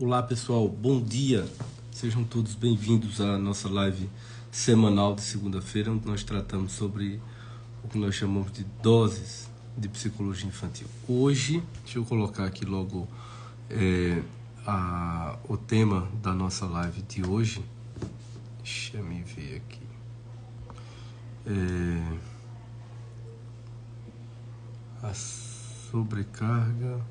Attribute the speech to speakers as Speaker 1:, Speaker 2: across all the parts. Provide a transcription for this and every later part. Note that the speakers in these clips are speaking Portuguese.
Speaker 1: Olá pessoal, bom dia, sejam todos bem-vindos à nossa live semanal de segunda-feira, onde nós tratamos sobre o que nós chamamos de doses de psicologia infantil. Hoje, deixa eu colocar aqui logo o tema da nossa live de hoje. Deixa eu me ver aqui. A sobrecarga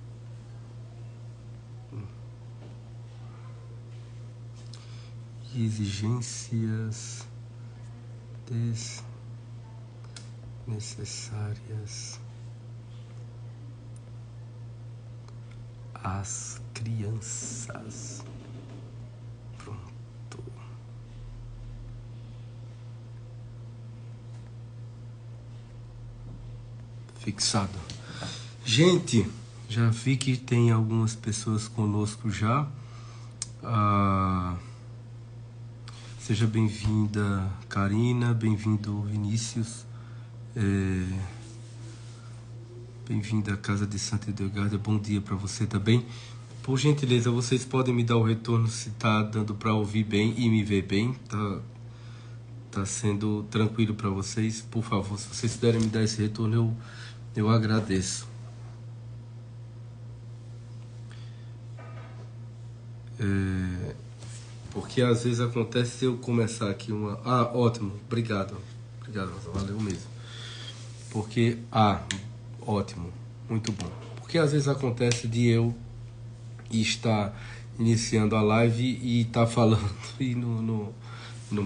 Speaker 1: e exigências desnecessárias às crianças. Pronto. Fixado. Gente, já vi que tem algumas pessoas conosco já. Seja bem-vinda, Karina, bem-vindo, Vinícius, bem-vinda à Casa de Santa Edelgarda, bom dia para você também. Por gentileza, vocês podem me dar o retorno se está dando para ouvir bem e me ver bem, tá sendo tranquilo para vocês? Por favor, se vocês puderem me dar esse retorno, eu agradeço. Porque às vezes acontece eu começar aqui uma... ótimo, obrigado, valeu mesmo. Porque, ótimo, muito bom. Porque às vezes acontece de eu estar iniciando a live e estar falando e não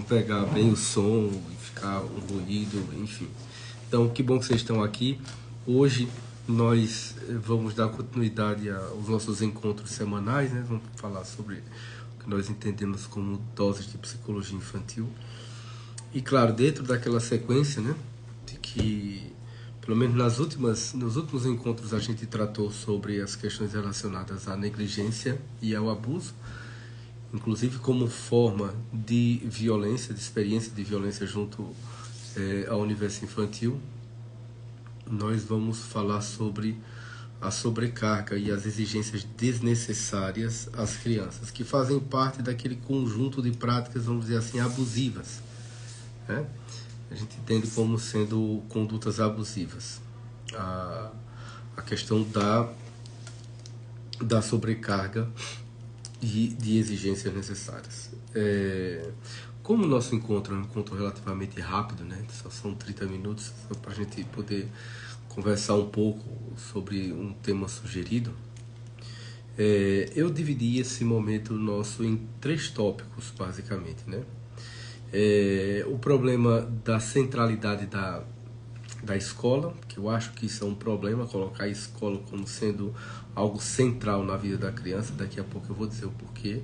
Speaker 1: pegar bem o som e ficar um ruído, enfim. Então, que bom que vocês estão aqui. Hoje nós vamos dar continuidade aos nossos encontros semanais, né? Vamos falar sobre que nós entendemos como doses de psicologia infantil. E claro, dentro daquela sequência, né, de que, pelo menos nos últimos encontros, a gente tratou sobre as questões relacionadas à negligência e ao abuso, inclusive como forma de violência, de experiência de violência junto ao universo infantil. Nós vamos falar sobre a sobrecarga e as exigências desnecessárias às crianças, que fazem parte daquele conjunto de práticas, vamos dizer assim, abusivas, né? A gente entende como sendo condutas abusivas a questão da sobrecarga e de exigências necessárias. Como o nosso encontro é um encontro relativamente rápido, né? Só são 30 minutos, só para a gente poder conversar um pouco sobre um tema sugerido, eu dividi esse momento nosso em 3 tópicos, basicamente, né? O problema da centralidade da escola, que eu acho que isso é um problema, colocar a escola como sendo algo central na vida da criança. Daqui a pouco eu vou dizer o porquê.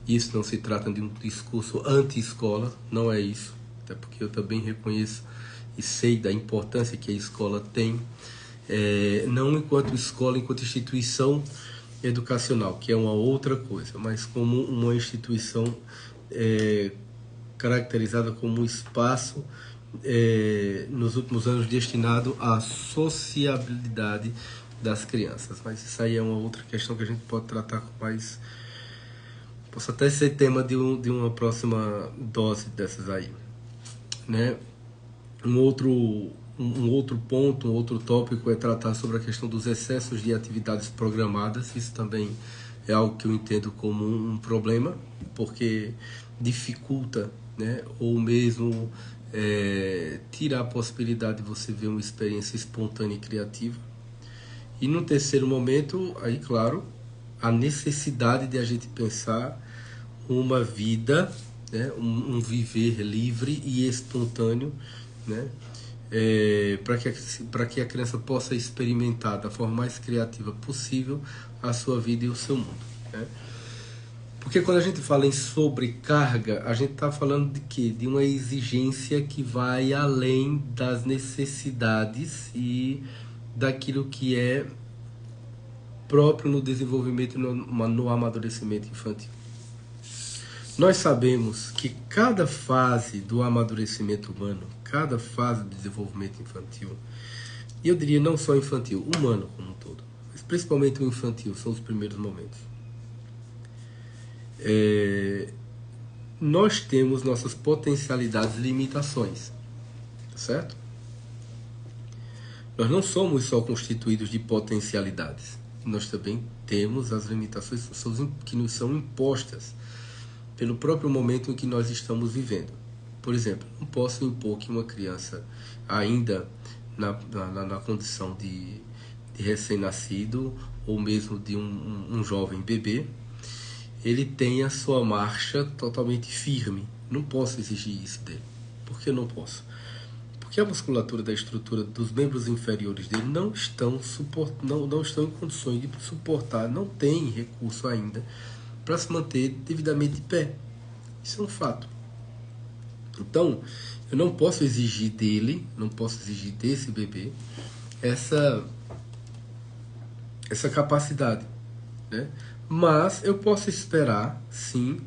Speaker 1: Isso não se trata de um discurso anti-escola, não é isso, até porque eu também reconheço e sei da importância que a escola tem, não enquanto escola, enquanto instituição educacional, que é uma outra coisa, mas como uma instituição caracterizada como um espaço nos últimos anos destinado à sociabilidade das crianças. Mas isso aí é uma outra questão que a gente pode tratar com mais... Posso até ser tema de uma próxima dose dessas aí, né? Um outro ponto, um outro tópico é tratar sobre a questão dos excessos de atividades programadas. Isso também é algo que eu entendo como um problema, porque dificulta, né? Ou mesmo tira a possibilidade de você ver uma experiência espontânea e criativa. E no terceiro momento, aí claro, a necessidade de a gente pensar uma vida, né, um viver livre e espontâneo, né, para que a criança possa experimentar da forma mais criativa possível a sua vida e o seu mundo, né? Porque quando a gente fala em sobrecarga, a gente está falando de quê? De uma exigência que vai além das necessidades e daquilo que é próprio no desenvolvimento e no amadurecimento infantil. Nós sabemos que cada fase do amadurecimento humano, cada fase do desenvolvimento infantil, e eu diria não só infantil, humano como um todo, mas principalmente o infantil, são os primeiros momentos. nós temos nossas potencialidades e limitações, tá certo? Nós não somos só constituídos de potencialidades, nós também temos as limitações que nos são impostas pelo próprio momento em que nós estamos vivendo. Por exemplo, não posso impor que uma criança, ainda na condição de recém-nascido, ou mesmo de um jovem bebê, ele tenha sua marcha totalmente firme. Não posso exigir isso dele. Por que não posso? Porque a musculatura da estrutura dos membros inferiores dele não estão em condições de suportar, não tem recurso ainda para se manter devidamente de pé. Isso é um fato. Então, eu não posso exigir dele, não posso exigir desse bebê essa capacidade, né? Mas eu posso esperar, sim,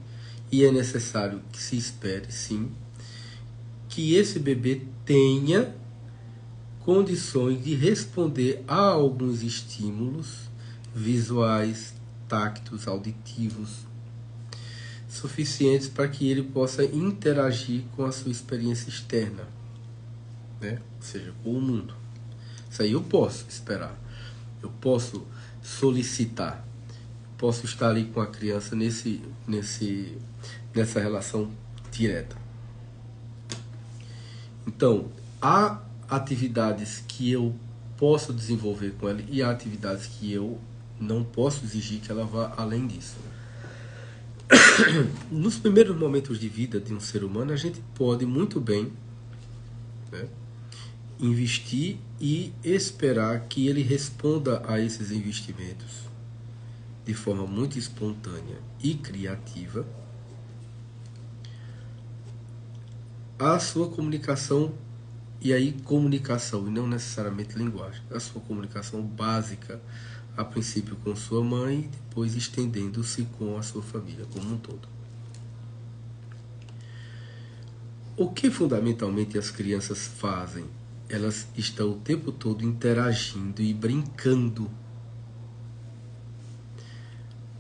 Speaker 1: e é necessário que se espere, sim, que esse bebê tenha condições de responder a alguns estímulos visuais, tácteis, auditivos, suficientes para que ele possa interagir com a sua experiência externa, né? Ou seja, com o mundo. Isso aí eu posso esperar, eu posso solicitar, posso estar ali com a criança nessa relação direta. Então, há atividades que eu posso desenvolver com ela e há atividades que eu não posso exigir que ela vá além disso. Nos primeiros momentos de vida de um ser humano, a gente pode muito bem, né, investir e esperar que ele responda a esses investimentos de forma muito espontânea e criativa a sua comunicação, e aí comunicação e não necessariamente linguagem, a sua comunicação básica, a princípio com sua mãe, e depois estendendo-se com a sua família como um todo. O que fundamentalmente as crianças fazem? Elas estão o tempo todo interagindo e brincando.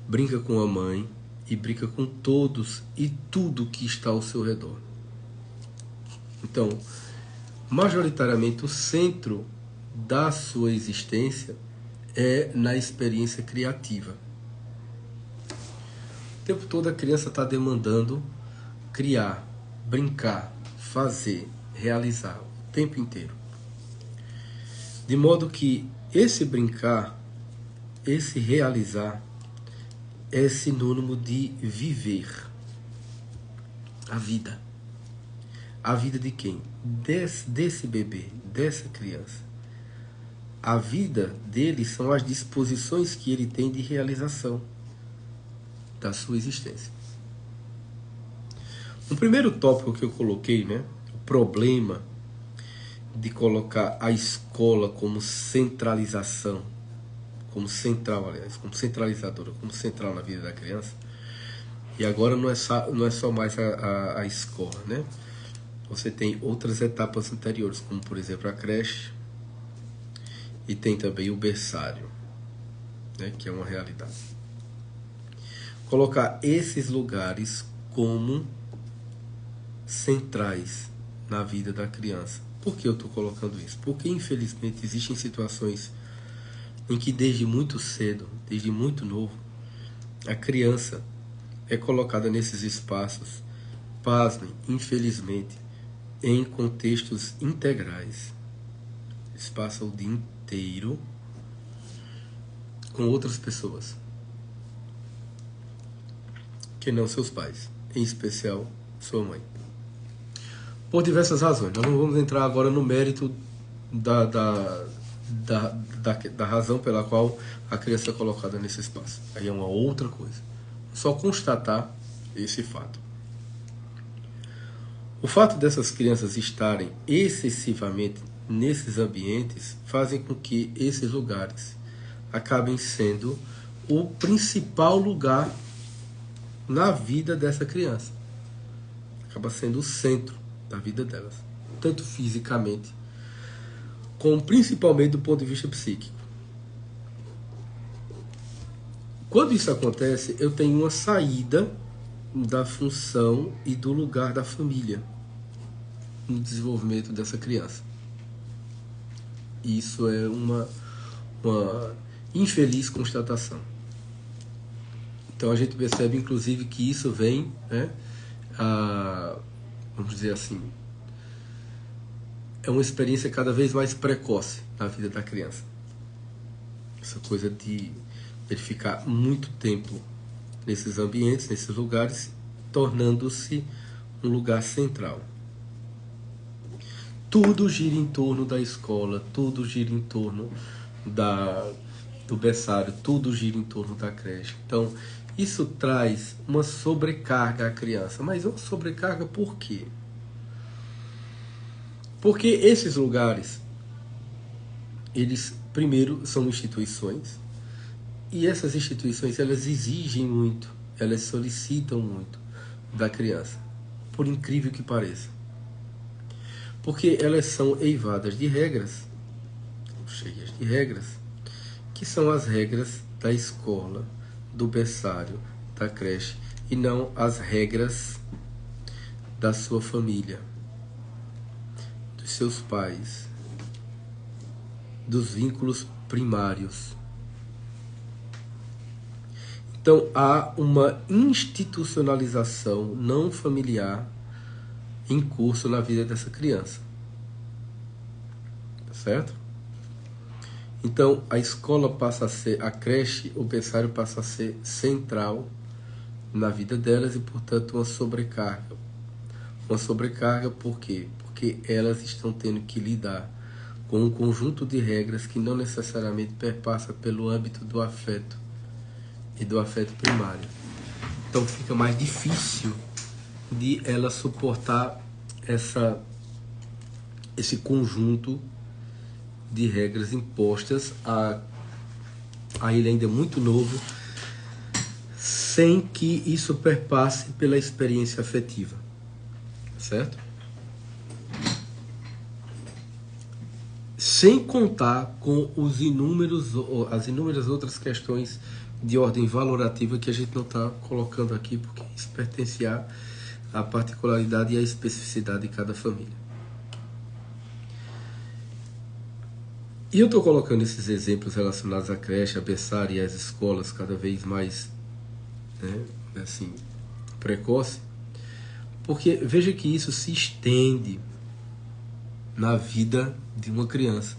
Speaker 1: Brinca com a mãe e brinca com todos e tudo que está ao seu redor. Então, majoritariamente o centro da sua existência é na experiência criativa. O tempo todo a criança está demandando criar, brincar, fazer, realizar o tempo inteiro. De modo que esse brincar, esse realizar, é sinônimo de viver a vida. A vida de quem? Desse bebê, dessa criança. A vida dele são as disposições que ele tem de realização da sua existência. Um primeiro tópico que eu coloquei, né, o problema de colocar a escola como centralização, como central, aliás, como centralizadora, como central na vida da criança. E agora não é só mais a escola, né? Você tem outras etapas anteriores, como por exemplo a creche, e tem também o berçário, né, que é uma realidade. Colocar esses lugares como centrais na vida da criança. Por que eu estou colocando isso? Porque infelizmente existem situações em que desde muito cedo, desde muito novo, a criança é colocada nesses espaços, pasmem, infelizmente, em contextos integrais. Eles passam o dia inteiro com outras pessoas que não seus pais, em especial sua mãe. Por diversas razões. Nós não vamos entrar agora no mérito da razão pela qual a criança é colocada nesse espaço. Aí é uma outra coisa. Só constatar esse fato. O fato dessas crianças estarem excessivamente nesses ambientes fazem com que esses lugares acabem sendo o principal lugar na vida dessa criança. Acaba sendo o centro da vida delas, tanto fisicamente, como principalmente do ponto de vista psíquico. Quando isso acontece, eu tenho uma saída da função e do lugar da família no desenvolvimento dessa criança. Isso é uma infeliz constatação. Então a gente percebe, inclusive, que isso vem, né, vamos dizer assim, é uma experiência cada vez mais precoce na vida da criança. Essa coisa de ele ficar muito tempo nesses ambientes, nesses lugares, tornando-se um lugar central. Tudo gira em torno da escola, tudo gira em torno do berçário, tudo gira em torno da creche. Então, isso traz uma sobrecarga à criança. Mas uma sobrecarga por quê? Porque esses lugares, eles, primeiro, são instituições, e essas instituições, elas exigem muito, elas solicitam muito da criança, por incrível que pareça. Porque elas são eivadas de regras, cheias de regras, que são as regras da escola, do berçário, da creche, e não as regras da sua família, dos seus pais, dos vínculos primários. Então há uma institucionalização não familiar em curso na vida dessa criança. Tá certo? Então a escola passa a ser, a creche, o berçário passa a ser central na vida delas e, portanto, uma sobrecarga. Uma sobrecarga por quê? Porque elas estão tendo que lidar com um conjunto de regras que não necessariamente perpassa pelo âmbito do afeto e do afeto primário. Então fica mais difícil de ela suportar esse conjunto de regras impostas a ele ainda muito novo, sem que isso perpasse pela experiência afetiva, certo? Sem contar com as inúmeras outras questões de ordem valorativa que a gente não está colocando aqui, porque isso pertence à particularidade e à especificidade de cada família. E eu estou colocando esses exemplos relacionados à creche, à berçário e às escolas cada vez mais, né, assim, precoce, porque veja que isso se estende na vida de uma criança.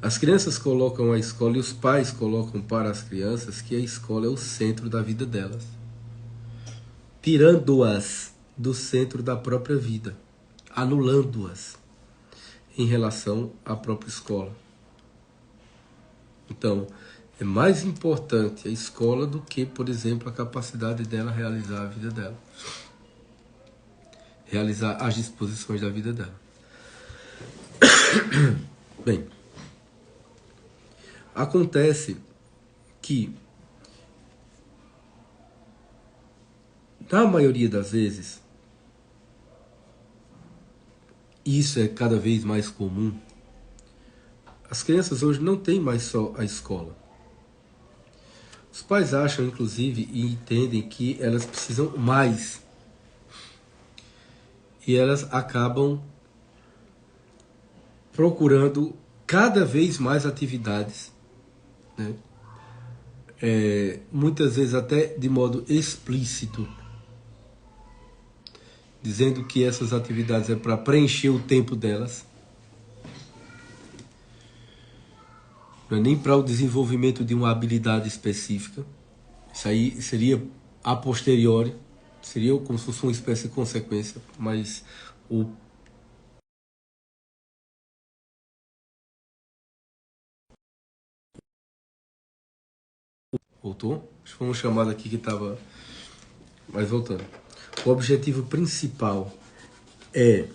Speaker 1: As crianças colocam a escola e os pais colocam para as crianças que a escola é o centro da vida delas, tirando-as do centro da própria vida, anulando-as em relação à própria escola. Então, é mais importante a escola do que, por exemplo, a capacidade dela realizar a vida dela, realizar as disposições da vida dela. Bem, acontece que, na maioria das vezes, e isso é cada vez mais comum, as crianças hoje não têm mais só a escola. Os pais acham, inclusive, e entendem que elas precisam mais. E elas acabam procurando cada vez mais atividades, né? Muitas vezes até de modo explícito, dizendo que essas atividades é para preencher o tempo delas, não é nem para o desenvolvimento de uma habilidade específica. Isso aí seria a posteriori, seria como se fosse uma espécie de consequência, mas voltou? Acho que foi uma chamada aqui que estava... Mas voltando. O objetivo principal é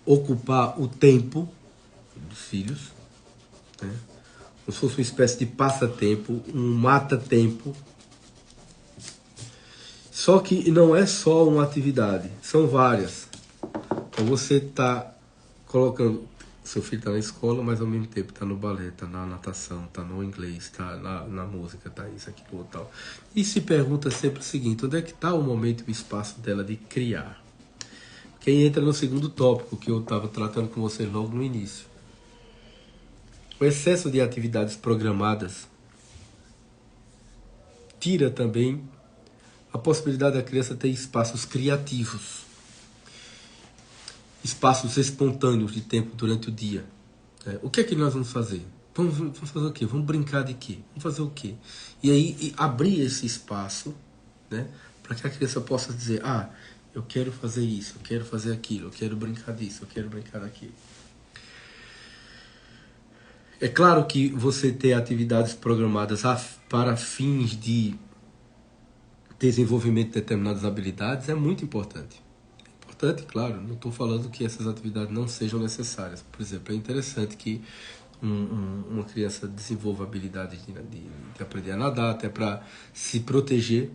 Speaker 1: ocupar o tempo dos filhos, né? Como se fosse uma espécie de passatempo, um mata-tempo. Só que não é só uma atividade, são várias. Então você está colocando seu filho está na escola, mas ao mesmo tempo está no balé, está na natação, está no inglês, está na música, está isso, aquilo, tal. E se pergunta sempre o seguinte: onde é que está o momento e o espaço dela de criar? Que aí entra no segundo tópico que eu estava tratando com vocês logo no início. O excesso de atividades programadas tira também a possibilidade da criança ter espaços criativos, espaços espontâneos de tempo durante o dia. O que é que nós vamos fazer? Vamos fazer o quê? Vamos brincar de quê? Vamos fazer o quê? E aí abrir esse espaço, né, para que a criança possa dizer: ah, eu quero fazer isso, eu quero fazer aquilo, eu quero brincar disso, eu quero brincar daquilo. É claro que você ter atividades programadas para fins de desenvolvimento de determinadas habilidades é muito importante. É importante, claro, não estou falando que essas atividades não sejam necessárias. Por exemplo, é interessante que uma criança desenvolva habilidades de aprender a nadar, até para se proteger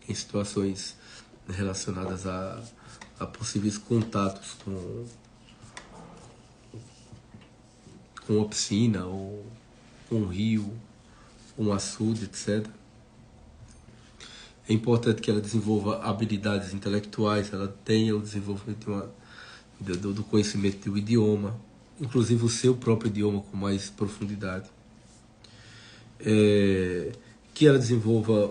Speaker 1: em situações relacionadas a possíveis contatos com a piscina, ou com um rio, um açude, etc. É importante que ela desenvolva habilidades intelectuais, ela tenha o desenvolvimento do conhecimento do idioma, inclusive o seu próprio idioma com mais profundidade. Que ela desenvolva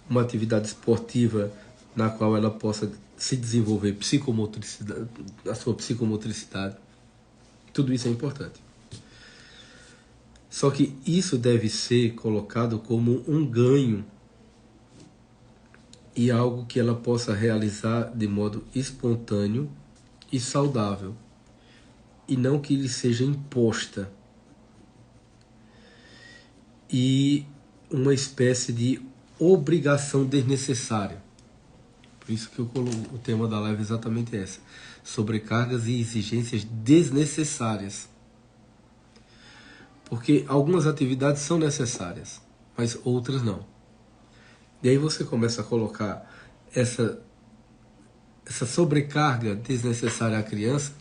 Speaker 1: uma atividade esportiva na qual ela possa se desenvolver a sua psicomotricidade. Tudo isso é importante. Só que isso deve ser colocado como um ganho e algo que ela possa realizar de modo espontâneo e saudável, e não que lhe seja imposta e uma espécie de obrigação desnecessária. Por isso que o tema da live é exatamente essa: sobrecargas e exigências desnecessárias. Porque algumas atividades são necessárias, mas outras não. E aí você começa a colocar essa sobrecarga desnecessária à criança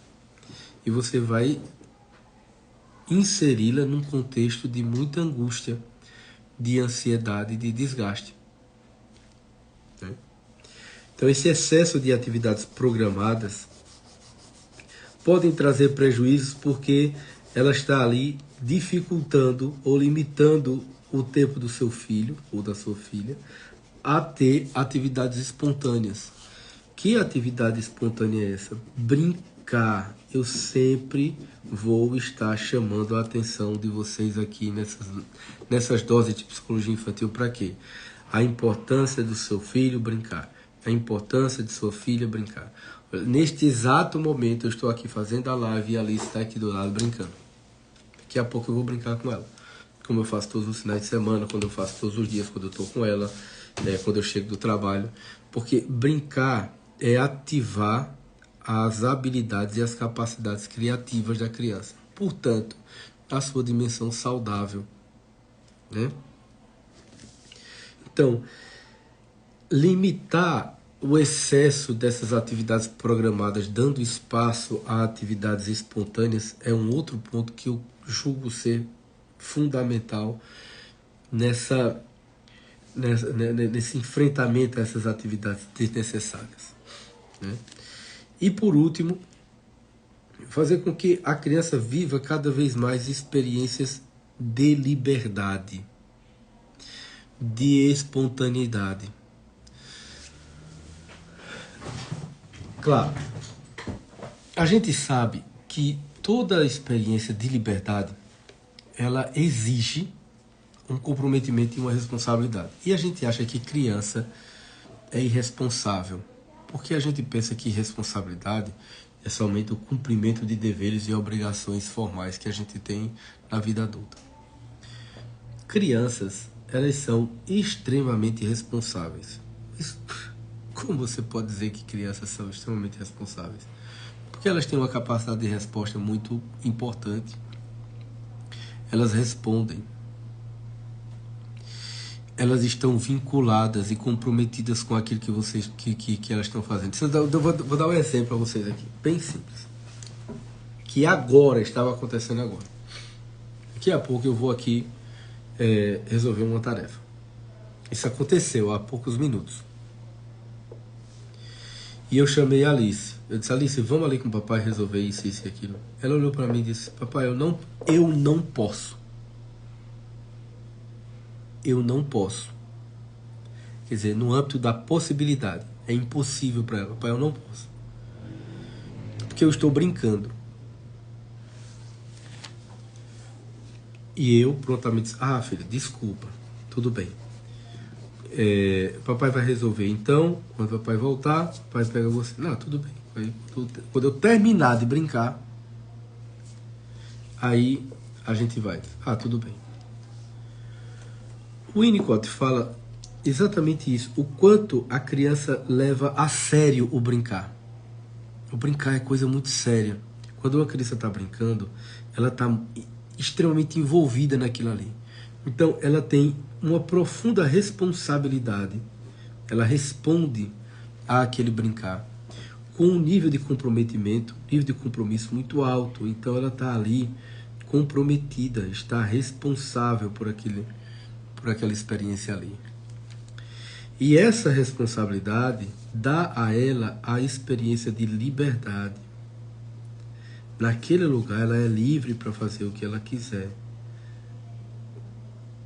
Speaker 1: e você vai inseri-la num contexto de muita angústia, de ansiedade e de desgaste. Então esse excesso de atividades programadas podem trazer prejuízos porque ela está ali dificultando ou limitando o tempo do seu filho ou da sua filha a ter atividades espontâneas. Que atividade espontânea é essa? Brincar. Eu sempre vou estar chamando a atenção de vocês aqui nessas doses de psicologia infantil. Para quê? A importância do seu filho brincar. A importância de sua filha brincar. Neste exato momento eu estou aqui fazendo a live e a Alice está aqui do lado brincando. Daqui a pouco eu vou brincar com ela. Como eu faço todos os finais de semana, quando eu faço todos os dias, quando eu estou com ela, quando eu chego do trabalho. Porque brincar é ativar as habilidades e as capacidades criativas da criança. Portanto, a sua dimensão saudável. Né? Então, limitar o excesso dessas atividades programadas, dando espaço a atividades espontâneas, é um outro ponto que eu julgo ser fundamental nesse enfrentamento a essas atividades desnecessárias. Né? E por último, fazer com que a criança viva cada vez mais experiências de liberdade, de espontaneidade. Claro, a gente sabe que toda experiência de liberdade, ela exige um comprometimento e uma responsabilidade. E a gente acha que criança é irresponsável, porque a gente pensa que responsabilidade é somente o cumprimento de deveres e obrigações formais que a gente tem na vida adulta. Crianças, elas são extremamente responsáveis. Como você pode dizer que crianças são extremamente responsáveis? Porque elas têm uma capacidade de resposta muito importante. Elas respondem. Elas estão vinculadas e comprometidas com aquilo que elas estão fazendo. Eu vou dar um exemplo para vocês aqui, bem simples. que agora estava acontecendo agora. Daqui a pouco eu vou aqui resolver uma tarefa. Isso aconteceu há poucos minutos. E eu chamei a Alice. Eu disse, Alice, vamos ali com o papai resolver isso, isso e aquilo. Ela olhou para mim e disse, papai, eu não posso. Eu não posso. Quer dizer, no âmbito da possibilidade. É impossível para ela. Papai, eu não posso. Porque eu estou brincando. E eu prontamente disse, filha, desculpa. Tudo bem. Papai vai resolver. Então, quando o papai voltar, o papai pega você. Não, tudo bem. Aí, quando eu terminar de brincar, aí a gente vai. Tudo bem. O Winnicott fala exatamente isso. O quanto a criança leva a sério o brincar. O brincar é coisa muito séria. Quando uma criança está brincando, ela está extremamente envolvida naquilo ali. Então, ela tem uma profunda responsabilidade. Ela responde àquele brincar com um nível de comprometimento, nível de compromisso muito alto. Então, ela está ali comprometida, está responsável por aquela experiência ali. E essa responsabilidade dá a ela a experiência de liberdade. Naquele lugar, ela é livre para fazer o que ela quiser.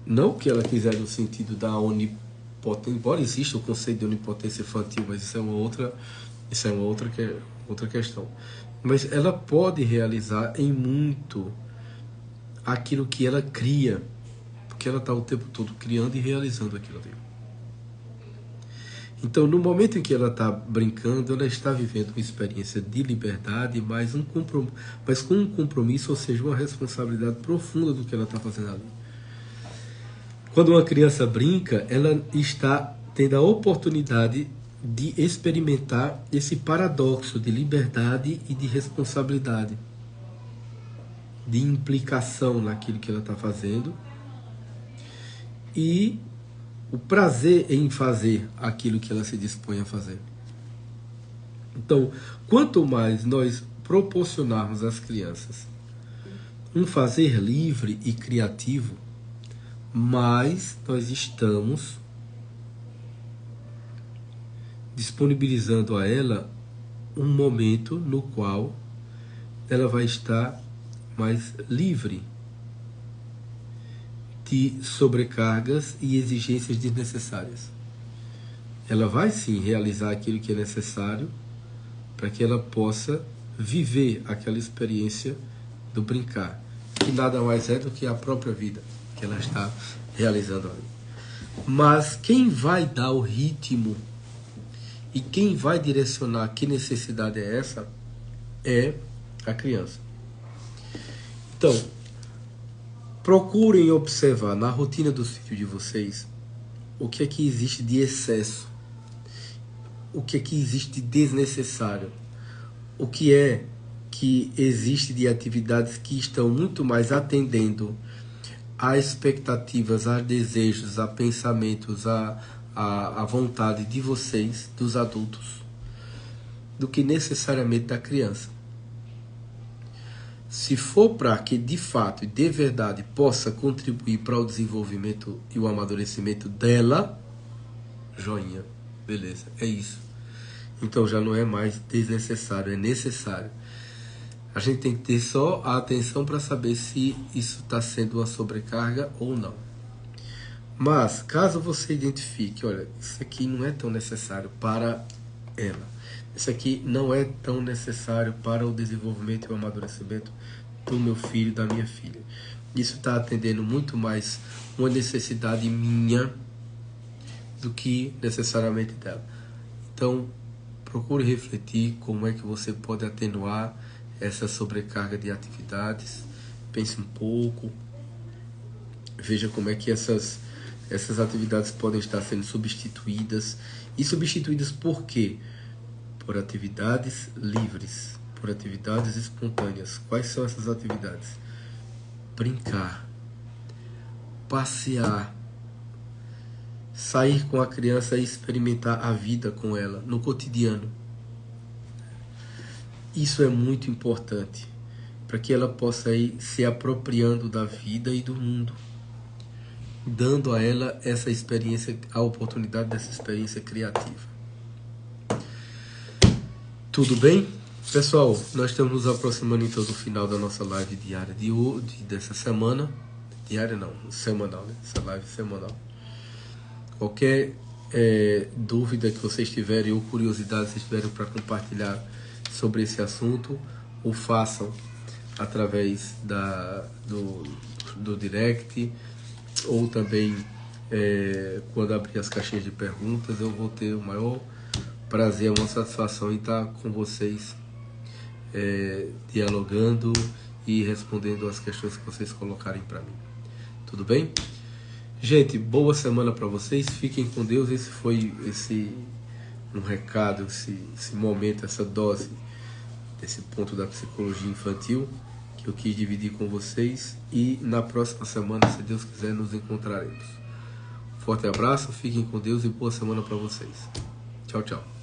Speaker 1: Não o que ela quiser no sentido da onipotência, embora exista o conceito de onipotência infantil, mas isso é uma outra questão. Mas ela pode realizar em muito aquilo que ela cria, porque ela está o tempo todo criando e realizando aquilo ali. Então, no momento em que ela está brincando, ela está vivendo uma experiência de liberdade, mas com um compromisso, ou seja, uma responsabilidade profunda do que ela está fazendo ali. Quando uma criança brinca, ela está tendo a oportunidade de experimentar esse paradoxo de liberdade e de responsabilidade, de implicação naquilo que ela está fazendo e o prazer em fazer aquilo que ela se dispõe a fazer. Então, quanto mais nós proporcionarmos às crianças um fazer livre e criativo, mais nós estamos disponibilizando a ela um momento no qual ela vai estar mais livre de sobrecargas e exigências desnecessárias. Ela vai sim realizar aquilo que é necessário para que ela possa viver aquela experiência do brincar, que nada mais é do que a própria vida que ela está realizando ali. Mas quem vai dar o ritmo e quem vai direcionar que necessidade é essa é a criança. Então, procurem observar na rotina do sítio de vocês o que é que existe de excesso, o que é que existe de desnecessário, o que é que existe de atividades que estão muito mais atendendo a expectativas, a desejos, a pensamentos, a vontade de vocês, dos adultos, do que necessariamente da criança. Se for para que de fato e de verdade possa contribuir para o desenvolvimento e o amadurecimento dela, joinha, beleza, é isso. Então já não é mais desnecessário, é necessário. A gente tem que ter só a atenção para saber se isso está sendo uma sobrecarga ou não. Mas, caso você identifique, olha, isso aqui não é tão necessário para ela, isso aqui não é tão necessário para o desenvolvimento e o amadurecimento do meu filho, da minha filha. Isso está atendendo muito mais uma necessidade minha do que necessariamente dela. Então, procure refletir como é que você pode atenuar essa sobrecarga de atividades. Pense um pouco, veja como é que essas atividades podem estar sendo substituídas. E substituídas por quê? Por atividades livres, por atividades espontâneas. Quais são essas atividades? Brincar, passear, sair com a criança e experimentar a vida com ela no cotidiano. Isso é muito importante. para que ela possa ir se apropriando da vida e do mundo, dando a ela essa experiência, a oportunidade dessa experiência criativa. Tudo bem? Pessoal, nós estamos nos aproximando então do final da nossa live diária de hoje, dessa semana. Diária não, semanal, né? Essa live semanal. Qualquer dúvida que vocês tiverem ou curiosidade que vocês tiverem para compartilhar sobre esse assunto, o façam através do direct, ou também quando abrir as caixinhas de perguntas. Eu vou ter o maior prazer, uma satisfação em estar com vocês, dialogando e respondendo as questões que vocês colocarem para mim. Tudo bem? Gente, boa semana para vocês, fiquem com Deus. Esse foi um recado, esse momento, essa dose desse ponto da psicologia infantil que eu quis dividir com vocês, e na próxima semana, se Deus quiser, nos encontraremos. Forte abraço, fiquem com Deus e boa semana para vocês. Tchau, tchau.